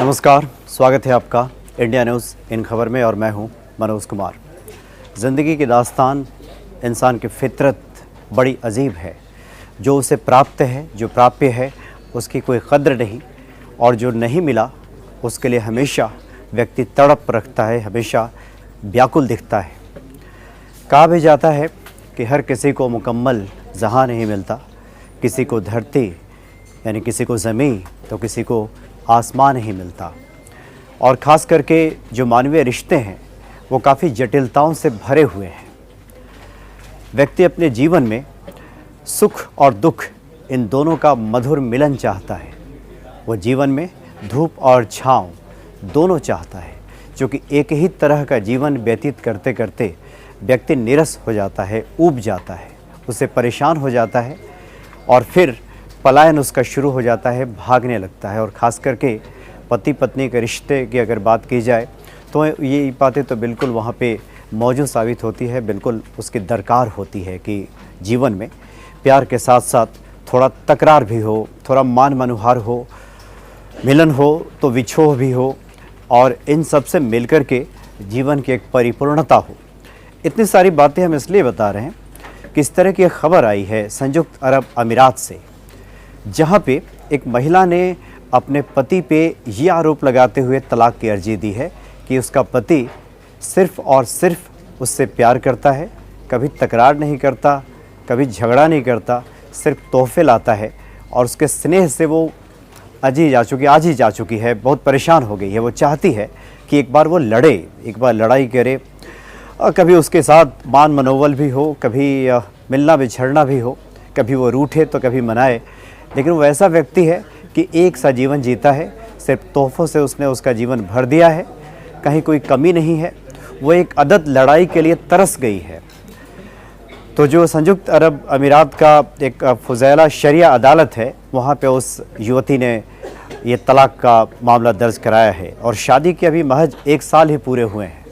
नमस्कार, स्वागत है आपका इंडिया न्यूज़ इन खबर में और मैं हूं मनोज कुमार। ज़िंदगी की दास्तान इंसान की फितरत बड़ी अजीब है। जो उसे प्राप्त है, जो प्राप्य है, उसकी कोई कद्र नहीं, और जो नहीं मिला उसके लिए हमेशा व्यक्ति तड़प रखता है, हमेशा व्याकुल दिखता है। कहा भी जाता है कि हर किसी को मुकम्मल जहां नहीं मिलता, किसी को धरती यानी किसी को ज़मीन तो किसी को आसमान नहीं मिलता। और ख़ास करके जो मानवीय रिश्ते हैं वो काफ़ी जटिलताओं से भरे हुए हैं। व्यक्ति अपने जीवन में सुख और दुख इन दोनों का मधुर मिलन चाहता है। वो जीवन में धूप और छाँव दोनों चाहता है, जो कि एक ही तरह का जीवन व्यतीत करते करते व्यक्ति नीरस हो जाता है, ऊब जाता है, उससे परेशान हो जाता है और फिर पलायन उसका शुरू हो जाता है, भागने लगता है। और ख़ास करके पति पत्नी के रिश्ते की अगर बात की जाए तो ये बातें तो बिल्कुल वहाँ पे मौजूद साबित होती है, बिल्कुल उसकी दरकार होती है कि जीवन में प्यार के साथ साथ थोड़ा तकरार भी हो, थोड़ा मान मनुहार हो, मिलन हो तो विछोह भी हो, और इन सब से मिलकर के जीवन की एक परिपूर्णता हो। इतनी सारी बातें हम इसलिए बता रहे हैं कि इस तरह की एक खबर आई है संयुक्त अरब अमीरात से, जहाँ पे एक महिला ने अपने पति पे ये आरोप लगाते हुए तलाक की अर्जी दी है कि उसका पति सिर्फ़ और सिर्फ उससे प्यार करता है, कभी तकरार नहीं करता, कभी झगड़ा नहीं करता, सिर्फ तोहफे लाता है और उसके स्नेह से वो आज ही जा चुकी है, बहुत परेशान हो गई है। वो चाहती है कि एक बार वो लड़े, एक बार लड़ाई करे, और कभी उसके साथ मान मनोबल भी हो, कभी मिलना बिछड़ना भी हो, कभी वो रूठे तो कभी मनाए। लेकिन वो ऐसा व्यक्ति है कि एक सा जीवन जीता है, सिर्फ तोहफ़ों से उसने उसका जीवन भर दिया है, कहीं कोई कमी नहीं है। वो एक अदद लड़ाई के लिए तरस गई है। तो जो संयुक्त अरब अमीरात का एक फुज़ैला शरिया अदालत है, वहाँ पे उस युवती ने ये तलाक का मामला दर्ज कराया है और शादी के अभी महज 1 साल ही पूरे हुए हैं।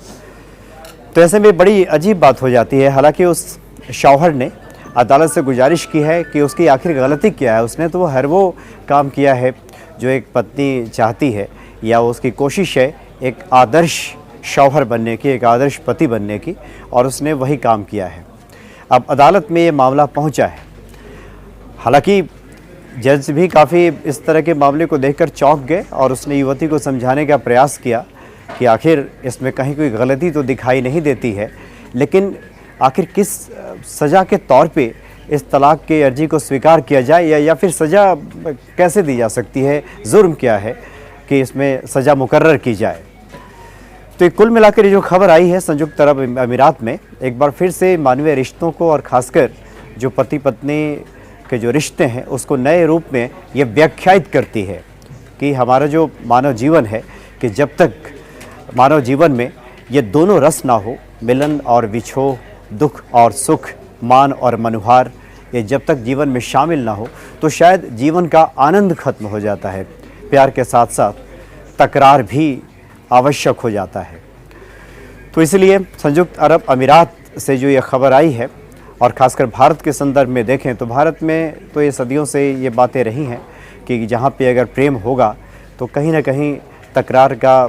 तो ऐसे में बड़ी अजीब बात हो जाती है। हालांकि उस शौहर ने अदालत से गुजारिश की है कि उसकी आखिर गलती क्या है। उसने तो हर वो काम किया है जो एक पत्नी चाहती है, या उसकी कोशिश है एक आदर्श शौहर बनने की, एक आदर्श पति बनने की, और उसने वही काम किया है। अब अदालत में ये मामला पहुंचा है। हालांकि जज भी काफ़ी इस तरह के मामले को देखकर चौंक गए और उसने युवती को समझाने का प्रयास किया कि आखिर इसमें कहीं कोई गलती तो दिखाई नहीं देती है, लेकिन आखिर किस सज़ा के तौर पे इस तलाक की अर्जी को स्वीकार किया जाए, या फिर सज़ा कैसे दी जा सकती है, जुर्म क्या है कि इसमें सज़ा मुकर्रर की जाए। तो ये कुल मिलाकर ये जो खबर आई है संयुक्त अरब अमीरात में, एक बार फिर से मानवीय रिश्तों को और ख़ासकर जो पति पत्नी के जो रिश्ते हैं उसको नए रूप में ये व्याख्यायित करती है कि हमारा जो मानव जीवन है, कि जब तक मानव जीवन में ये दोनों रस ना हो, मिलन और विछोह, दुख और सुख, मान और मनुहार, ये जब तक जीवन में शामिल ना हो तो शायद जीवन का आनंद खत्म हो जाता है। प्यार के साथ साथ तकरार भी आवश्यक हो जाता है। तो इसलिए संयुक्त अरब अमीरात से जो ये खबर आई है, और ख़ासकर भारत के संदर्भ में देखें तो भारत में तो ये सदियों से ये बातें रही हैं कि जहाँ पे अगर प्रेम होगा तो कहीं ना कहीं तकरार का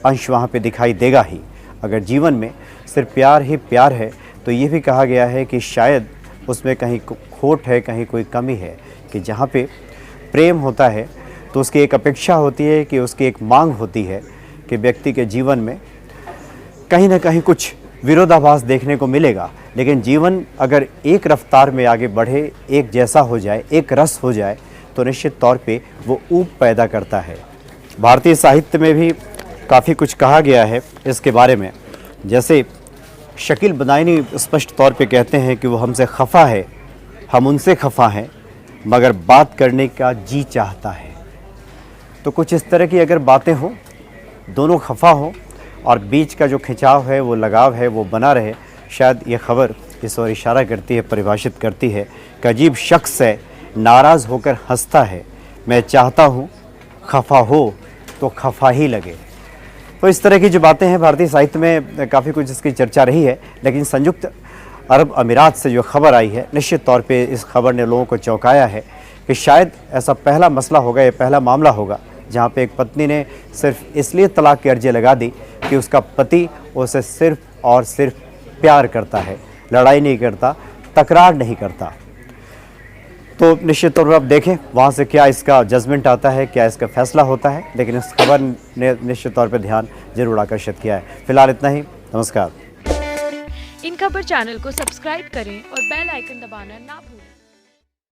अंश वहाँ पे दिखाई देगा ही। अगर जीवन में सिर्फ प्यार ही प्यार है तो ये भी कहा गया है कि शायद उसमें कहीं खोट है, कहीं कोई कमी है। कि जहाँ पे प्रेम होता है तो उसकी एक अपेक्षा होती है, कि उसकी एक मांग होती है कि व्यक्ति के जीवन में कहीं ना कहीं कुछ विरोधाभास देखने को मिलेगा। लेकिन जीवन अगर एक रफ्तार में आगे बढ़े, एक जैसा हो जाए, एक रस हो जाए, तो निश्चित तौर पे वो ऊब पैदा करता है। भारतीय साहित्य में भी काफ़ी कुछ कहा गया है इसके बारे में। जैसे शकील बदायूनी स्पष्ट तौर पे कहते हैं कि वो हमसे खफा है, हम उनसे खफा हैं, मगर बात करने का जी चाहता है। तो कुछ इस तरह की अगर बातें हों, दोनों खफा हों और बीच का जो खिंचाव है, वो लगाव है, वो बना रहे, शायद ये खबर इस ओर इशारा करती है, परिभाषित करती है कि अजीब शख्स है, नाराज़ होकर हंसता है, मैं चाहता हूँ खफा हो तो खफा ही लगे। तो इस तरह की जो बातें हैं भारतीय साहित्य में काफ़ी कुछ इसकी चर्चा रही है। लेकिन संयुक्त अरब अमीरात से जो खबर आई है, निश्चित तौर पे इस खबर ने लोगों को चौंकाया है कि शायद ऐसा पहला मसला होगा, ये पहला मामला होगा जहाँ पे एक पत्नी ने सिर्फ इसलिए तलाक की अर्जी लगा दी कि उसका पति उसे सिर्फ और सिर्फ प्यार करता है, लड़ाई नहीं करता, तकरार नहीं करता। तो निश्चित तौर पर आप देखें वहाँ से क्या इसका जजमेंट आता है, क्या इसका फैसला होता है, लेकिन इस खबर ने निश्चित तौर पर ध्यान जरूर आकर्षित किया है। फिलहाल इतना ही, नमस्कार। इन खबर चैनल को सब्सक्राइब करें और बेल आइकन दबाना ना भूलें।